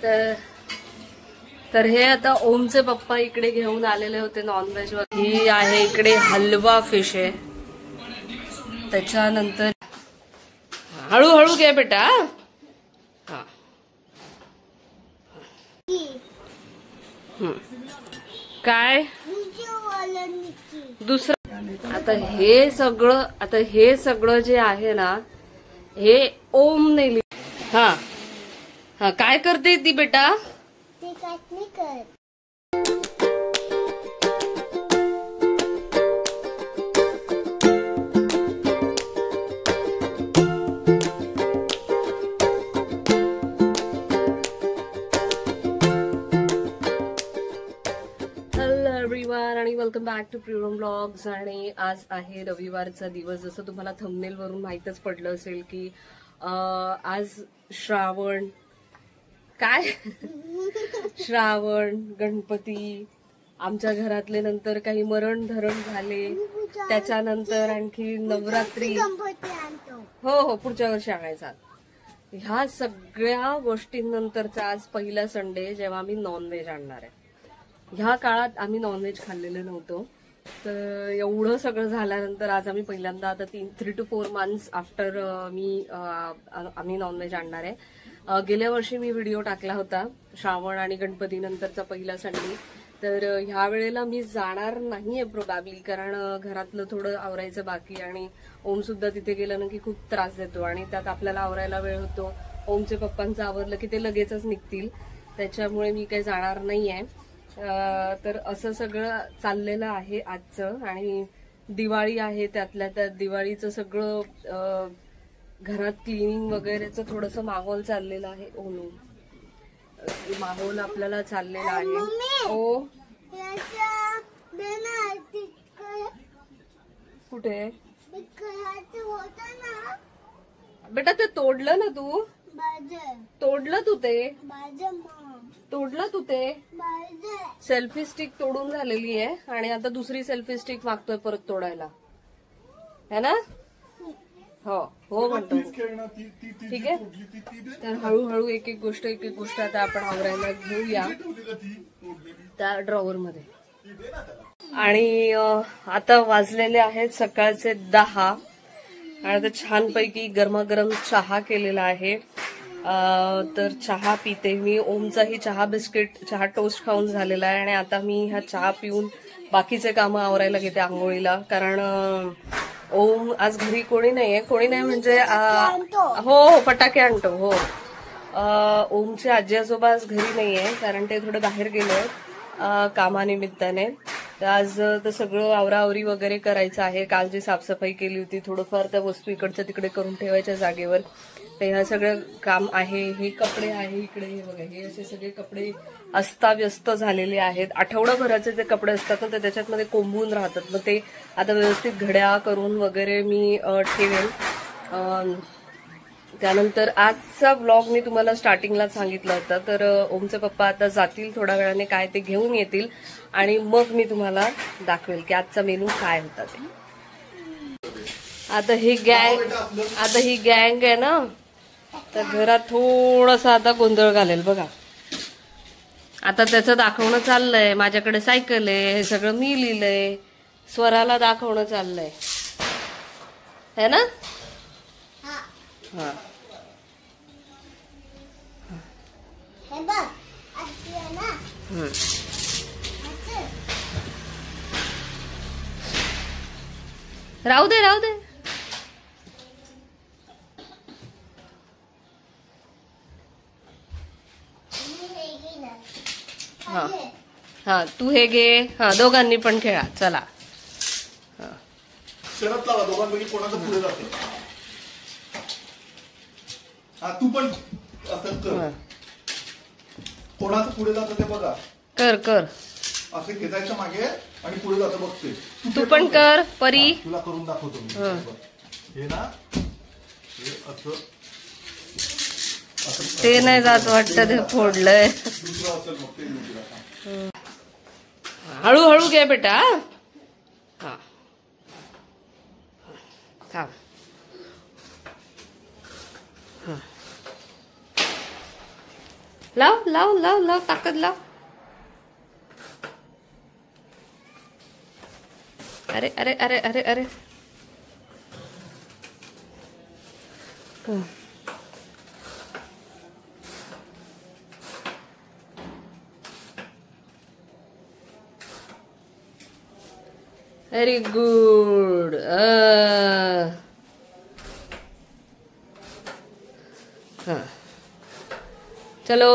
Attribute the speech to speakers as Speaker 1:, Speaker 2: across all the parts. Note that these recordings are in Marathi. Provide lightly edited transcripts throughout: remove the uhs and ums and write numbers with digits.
Speaker 1: तर हे आता ओमचे पप्पा इकडे घेऊन आलेले होते नॉनव्हेज वर. ही आहे इकडे हलवा फिश आहे. त्याच्यानंतर हळूहळू घे बेटा. हा काय दुसरं. आता हे सगळं जे आहे ना हे ओम ने लिहिलं. हा हा काय करते ती बेटा. आणि welcome back to Priyam blogs. आणि आज आहे रविवारचा दिवस. जसं तुम्हाला थंबनेल वरून माहीतच पडलं असेल की आज श्रावण गणपती, आमच्या घरातले नंतर काही मरण धरण झाले, त्याच्यानंतर आणखी नवरात्री. हो पुढच्या वर्षी आणायचा. ह्या सगळ्या गोष्टींनंतरचा आज पहिला संडे जेव्हा मी नॉनव्हेज आणणार आहे. ह्या काळात आम्ही नॉनव्हेज खाल्लेलं नव्हतं. तर एवढं सगळं झाल्यानंतर आज आम्ही पहिल्यांदा आता 3 to 4 months आफ्टर आम्ही नॉनव्हेज आणणार आहे. गेल्या वर्षी मी व्हिडिओ टाकला होता श्रावण आणि गणपती नंतरचा पहिला संडे. तर ह्या वेळेला मी जाणार नाहीये प्रोबॅबली, कारण घरातलं थोडं आवरायचं बाकी आणि ओम सुद्धा तिथे गेलं ना की खूप त्रास देतो आणि त्यात आपल्याला आवरायला वेळ होतो. ओमचे पप्पांचं आवरलं की ते लगेचच निघतील, त्याच्यामुळे मी काही जाणार नाहीये. तर असं सगळं चाललेलं आहे आजचं. आणि दिवाळी आहे, त्यातल्या त्यात दिवाळीचं सगळं घरात क्लिनिंग वगैरेचं थोडंसं माहोल चाललेलं आहे. माहोल आपल्याला चाललेला आहे. ओ कुठे बेटा ते तोडलं ना तू. तोडलं तू ते सेल्फी स्टिक तोडून झालेली आहे आणि आता दुसरी सेल्फी स्टिक मागतोय परत तोडायला, है ना. हो म्हणतो. ठीक आहे. तर हळूहळू एक एक गोष्ट आता आपण आवरायला घेऊया त्या ड्रॉवर मध्ये. आणि आता वाजलेले आहेत सकाळचे 10 आणि आता छानपैकी गरमागरम चहा केलेला आहे. तर चहा पिते मी. ओमचाही चहा बिस्किट चहा टोस्ट खाऊन झालेला आहे आणि आता मी हा चहा पिऊन बाकीचे कामं आवरायला घेते आंघोळीला. कारण ओम आज घरी कोणी नाही म्हणजे हो फटाके आणतो. हो ओमचे आजी आजोबा आज घरी नाहीये कारण ते थोडं बाहेर गेले कामानिमित्ताने. तर आज तर सगळं आवराआवरी वगैरे करायचं आहे. काल जी साफसफाई केली होती थोडंफार त्या वस्तू इकडच्या तिकडे करून ठेवायच्या जागेवर. तर ह्या सगळं काम आहे. हे कपडे आहे इकडे, हे बघा हे असे सगळे कपडे अस्ताव्यस्त झालेले आहेत. आठवडाभराचे जे कपडे असतात ना ते त्याच्यातमध्ये कोंबून राहतात. मग ते आता व्यवस्थित घड्या करून वगैरे मी ठेवेन. त्यानंतर आजचा व्लॉग मी तुम्हाला स्टार्टिंगला सांगितलं होतं. तर ओमचे पप्पा आता जातील थोड्या वेळाने, काय ते घेऊन येतील आणि मग मी तुम्हाला दाखवेल की आजचा मेनू काय होता ते. आता ही गँग आहे ना, तर घरात थोडासा आता गोंधळ घालेल बघा. आता त्याचं दाखवणं चाललंय. माझ्याकडे सायकल आहे, हे सगळं मी लिहिलंय, स्वराला दाखवणं चाललंय, है ना. हा राहू दे. हा तू हे घे. हा दोघांनी पण खेळा. चला
Speaker 2: शरत लावा दोघांपैकी कोणाचं पुढे जाते. हा तू पण असं कर. कोणाचं पुढे जातं ते बघा.
Speaker 1: कर
Speaker 2: असं खेचायचं मागे आणि पुढे जातं बघते.
Speaker 1: तू पण कर परी.
Speaker 2: तुला करून दाखवतो मी. हे ना हे असं
Speaker 1: ते नाही जात वाटतं, ते फोडलंय. हळूहळू घे बेटा. हा थांब. लाव लाव लाव लाव ताकद लाव. अरे अरे अरे अरे अरे व्हेरी गुड. चलो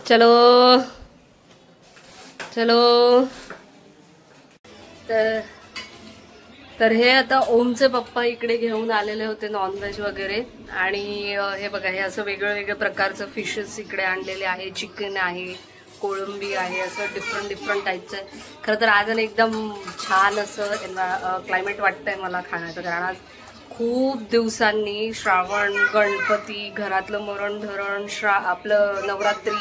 Speaker 1: चलो चलो. तर हे आता ओमचे पप्पा इकडे घेऊन आलेले होते नॉनव्हेज वगैरे. आणि हे बघा, हे असं वेगळं वेगळ्या प्रकारचं फिशेस इकडे आणलेले आहे. चिकन आहे, कोळंबी आहे, असं डिफरंट डिफरंट टाईपचं आहे. खरं तर आज एकदम छान असं क्लायमेट वाटतंय मला खाण्याचं. कारण आज खूप दिवसांनी श्रावण, गणपती, घरातलं मरण धरण, आपलं नवरात्री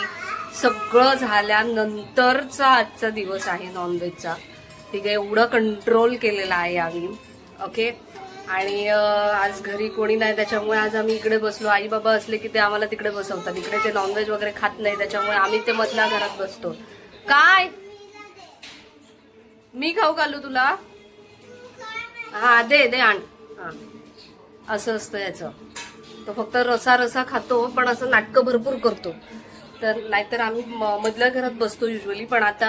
Speaker 1: सगळं झाल्यानंतरचा आजचा दिवस आहे नॉनव्हेजचा. ठीक आहे, एवढं कंट्रोल केलेलं आहे आम्ही. ओके. आणि आज घरी कोणी नाही, त्याच्यामुळे आज आम्ही इकडे बसलो. आई बाबा असले की ते आम्हाला तिकडे बसवतात. इकडे ते नॉनव्हेज वगैरे खात नाही, त्याच्यामुळे आम्ही ते मधल्या घरात बसतो. काय मी खाऊ घालू तुला? हा दे दे आण. हा असं असतं याचं. तो फक्त रसा रसा खातो, पण असं नाटकं भरपूर करतो. तर नाहीतर आम्ही मधल्या घरात बसतो युजली. पण आता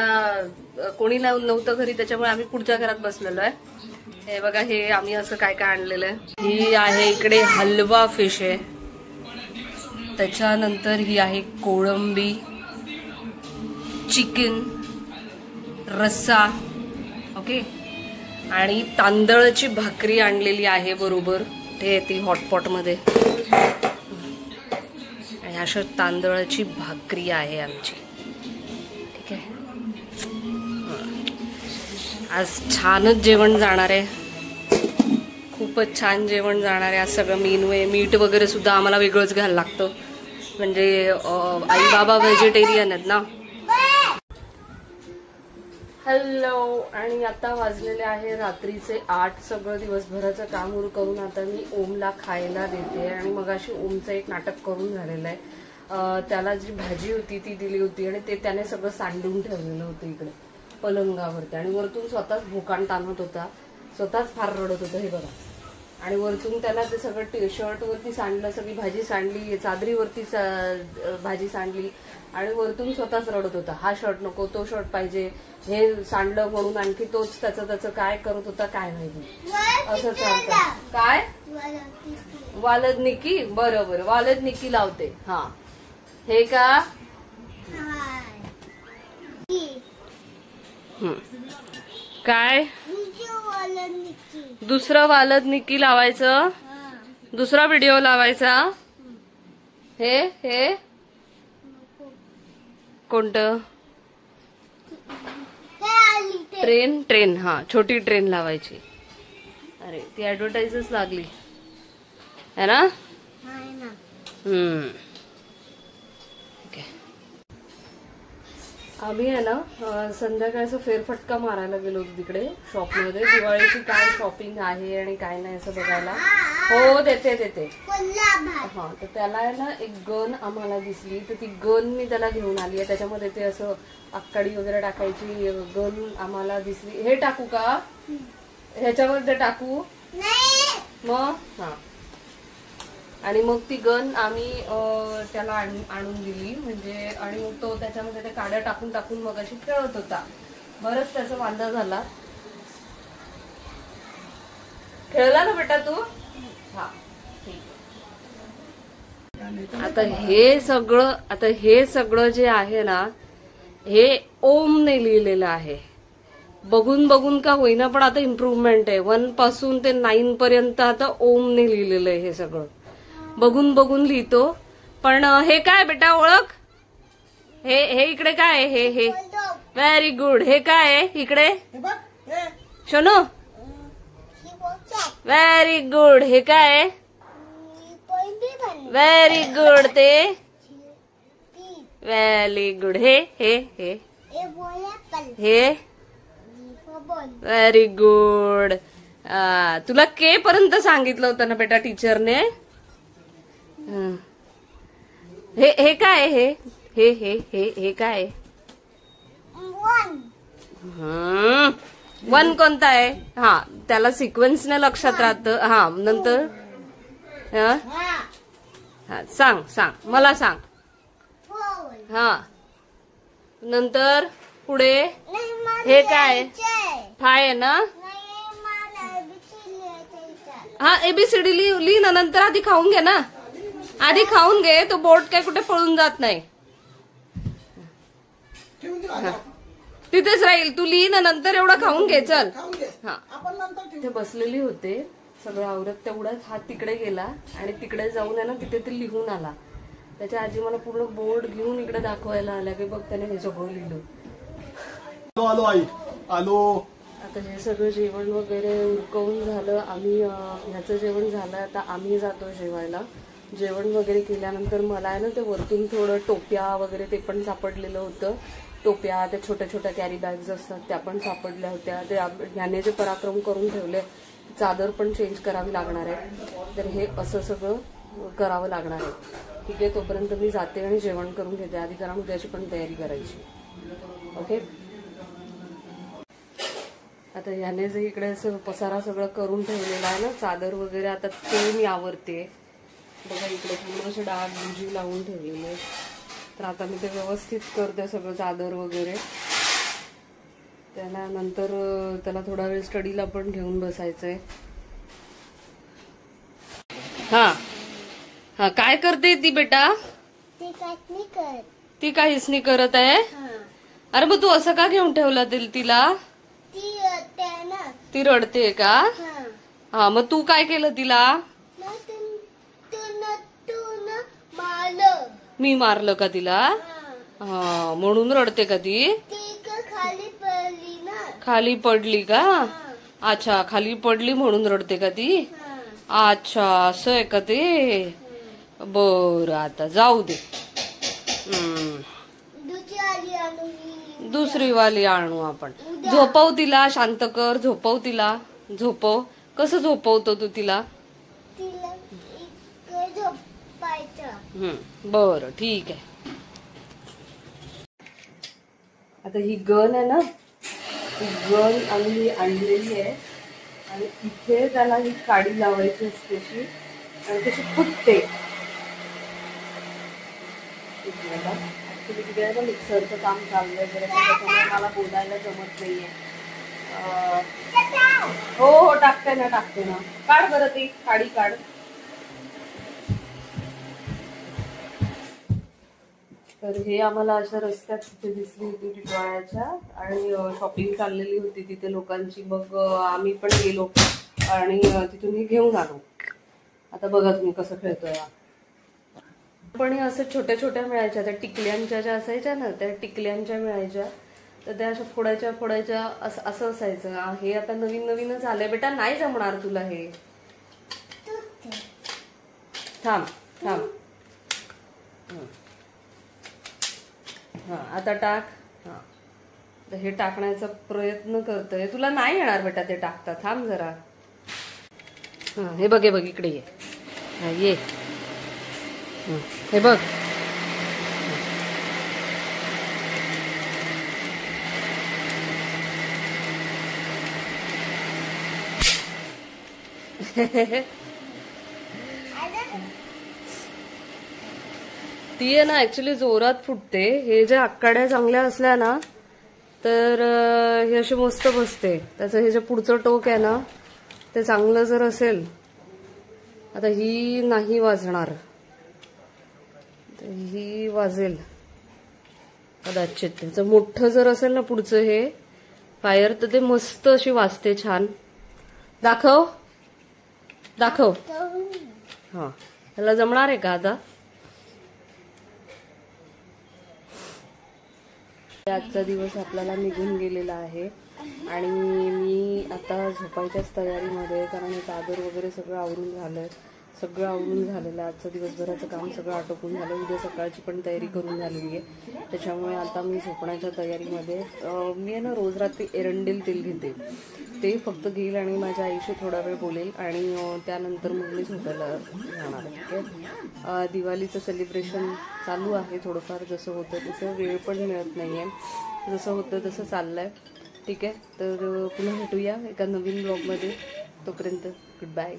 Speaker 1: कोणी नव्हतं घरी, त्याच्यामुळे आम्ही पुढच्या घरात बसलेलो आहे. हे बघा, हे आम्ही असं काय काय आणलेलं आहे. ही आहे इकडे हलवा फिश आहे. त्याच्यानंतर ही आहे कोळंबी, चिकन, रस्सा. ओके. आणि तांदळाची भाकरी आणलेली आहे बरोबर. ते ती हॉटपॉट मध्ये. आणि अशा तांदळाची भाकरी आहे आमची. ठीक आहे. आज छानच जेवण जाणार आहे. खूपच छान जेवण जाणार आहे आज. सगळं मेनू आहे. मीठ वगैरे सुद्धा आम्हाला वेगळंच घ्यायला लागतं. म्हणजे आई बाबा व्हेजिटेरियन आहेत ना. हॅलो. आणि आता वाजलेले आहे रात्रीचे 8. सगळं दिवसभराचं काम करून आता मी ओमला खायला देते. आणि मग अशी ओमचं एक नाटक करून झालेलं आहे. त्याला जी भाजी होती ती दिली होती आणि ते त्याने सगळं सांडून ठेवलेलं होतं इकडे पलंगावरती. आणि वरतून स्वतःच भोकाण ताणत होता, स्वतःच फार रडत होता. हे बघा. आणि वरतून त्याला ते सगळं शर्टवरती सांडलं, सगळी भाजी सांडली, चादरीवरती भाजी सांडली. आणि वरतून स्वतःच रडत होता. हा शर्ट नको, तो शर्ट पाहिजे, हे सांडलं म्हणून आणखी तोच त्याचं काय करत होता काय माहिती. असं चालतं. काय वालद निकी? बरोबर, वालद निकी लावते. हा हे का काय दुसरं वालद निकी लावायचं, दुसरा व्हिडिओ लावायचा. हे हे कोणतं? ट्रेन. ट्रेन. हा छोटी ट्रेन लावायची. अरे ती ऍडव्हर्टाइजच लागली है ना. आम्ही आहे ना संध्याकाळचा फेरफटका मारायला गेलो होतो तिकडे शॉपमध्ये. दिवाळीची काय शॉपिंग आहे आणि काय नाही असं बघायला. हो देते देते. हा तर त्याला आहे ना एक गन आम्हाला दिसली, तर ती गन मी त्याला घेऊन आली आहे. त्याच्यामध्ये ते असं आक्काडी वगैरे टाकायची गन आम्हाला दिसली. हे टाकू का ह्याच्यामध्ये? टाकू मग. हा. आणि मग ती गन आम्ही त्याला आणून दिली म्हणजे. आणि मग तो त्याच्यामध्ये त्या काड्या टाकून टाकून मग अशी खेळत होता. बरंच त्याचा वांदा झाला. खेळला ना बेटा तू? हा ठीक. आता हे सगळं जे आहे ना, हे ओमने लिहिलेलं आहे. बघून बघून का होईना, पण आता इम्प्रूव्हमेंट आहे. 1 पासून ते 9 पर्यंत आता ओमने लिहिलेलं आहे. हे सगळं बघून बघून लिहितो. पण हे काय बेटा ओळख? हे इकडे काय आहे? हे व्हेरी गुड. हे काय आहे इकडे? Shonu very good. हे काय आहे? Very good. ते व्हेरी गुड. हे हे हे हे व्हेरी गुड. तुला के पर्यंत सांगितलं होतं ना बेटा टीचरने. हे काय हे हे हे हे हे काय? 1 कोणता आहे? हा, त्याला सिक्वेन्सने लक्षात राहतं. हा, नंतर हा सांग सांग मला सांग. हा, नंतर पुढे हे काय? 5 आहे ना? हा, ABCD लिही ना, नंतर आधी खाऊन घे ना. आधी खाऊन घे, तो बोर्ड काय कुठे पळून जात नाही. तिथेच राहील, तू लिही ना, नंतर एवढा खाऊन घे. चल. हा, तिथे बसलेली होते, सगळं आवरत, तेवढाच हात तिकडे गेला आणि तिकडे जाऊन आहे ना तिथे ते लिहून आला. त्याच्या आजी मला पूर्ण बोर्ड घेऊन इकडे दाखवायला आल्या की बघ त्याने हे सगळं लिहिलं.
Speaker 2: आलो आई आलो.
Speaker 1: आता हे सगळं जेवण वगैरे उरकवून झालं. आम्ही ह्याचं जेवण झालं, आता आम्ही जातो जेवायला. जेवण वगैरे केल्यानंतर मला आहे ना ते वरतून थोडं टोप्या वगैरे ते पण सापडलेलं होतं. टोप्या, त्या छोट्या छोट्या कॅरी बॅग्स असतात त्या पण सापडल्या होत्या. ते ह्याने जे पराक्रम करून ठेवले, चादर पण चेंज करावी लागणार आहे. तर हे असं सगळं करावं लागणार आहे. ठीक आहे, तोपर्यंत मी जाते आणि जेवण करून घेते आधी, कारण उद्याची पण तयारी करायची. ओके. आता ह्याने जे इकडे असं पसारा सगळं करून ठेवलेला आहे ना, चादर वगैरे, आता ते मी आवरते. बघा इकडे पूर्ण असे डाग बुजी लावून ठेवलेले. तर आता मी ते व्यवस्थित करते सगळं, चादर वगैरे. त्याला नंतर त्याला थोडा वेळ स्टडीला पण घेऊन बसायचंय. हा हा, काय करते ती बेटा? ती काहीच नाही करत आहे. अरे मग तू असं का घेऊन ठेवला तिला? ती रडते का? हा, मग तू काय केलं तिला? मी मारलं का तिला? हा, म्हणून रडते का ती? खाली पडली का? अच्छा, खाली पडली म्हणून रडते का ती? अच्छा, असं आहे का ते? बरं, आता जाऊ दे. दुसरी वाली आणू आपण. झोपव तिला, शांत कर, झोपव तिला. झोपव. कसं झोपवतो तू तिला? बरं, ठीक आहे. आता ही गन आहे ना, ही गन आम्ही आणलेली आहे आणि इथे त्याला ही काडी लावायची असते अशी, आणि तशी फुटते. ऍक्च्युली तिकडे ना मिक्सरचं काम चाललंय जरा, त्याच्यामुळे मला बोलायला जमत नाहीये. हो टाकते ना. काढ बरं ती काडी, काढ. तर हे आम्हाला अशा रस्त्यात तिथे दिसली होती टिटवाळ्याच्या, आणि शॉपिंग चाललेली होती तिथे लोकांची. मग आम्ही पण गेलो आणि तिथून हे घेऊन आलो. आता बघा तुम्ही कसं खेळतोय. पण हे असं छोट्या छोट्या मिळायच्या, त्या टिकल्यांच्या ज्या असायच्या ना, त्या टिकल्यांच्या मिळायच्या. तर त्या अशा फोडायच्या असं असायचं. हे आता नवीनच आलंय बेटा, नाही जमणार तुला हे. थांब. हा, आता टाक. हा, हे टाकण्याचा प्रयत्न करतोय. तुला नाही येणार बेटा ते टाकता. थांब जरा. हा, हे बघ इकडे ये. हा, ये. हे बघ. ती आहे ना ऍक्च्युली जोरात फुटते. हे जे आकाड्या चांगल्या असल्या ना तर हे असे मस्त बसते. त्याचं हे जे पुढचं टोक आहे ना ते चांगलं जर असेल, आता ही नाही वाजणार, ही वाजेल कदाचित. त्याचं मोठं जर असेल ना पुढचं हे फायर, तर ते मस्त अशी वाजते छान. दाखव. हा, त्याला जमणार आहे का आता? आजचा दिवस आपल्याला निघून गेलेला आहे आणि मी आता झोपायच्याच तयारीमध्ये, कारण हे चादर वगैरे सगळं आवरून झालंय. सगळं आवरून झालेलं आहे. आजचं दिवसभराचं काम सगळं आटोपून झालं. उद्या सकाळची पण तयारी करून झालेली आहे. त्याच्यामुळे आता मी झोपण्याच्या तयारीमध्ये मी आहे ना रोज रात्री एरंडेल तेल घेते. ते फक्त घेईल आणि माझ्या आईशी थोडा वेळ बोलेल आणि त्यानंतर मग मी झोपायला जाणार. ठीक आहे. दिवाळीचं सेलिब्रेशन चालू आहे थोडंफार. जसं होतं तसं वेळ पण मिळत नाही आहे. जसं होतं तसं चाललं आहे. ठीक आहे. तर पुन्हा भेटूया एका नवीन ब्लॉगमध्ये. तोपर्यंत गुड बाय.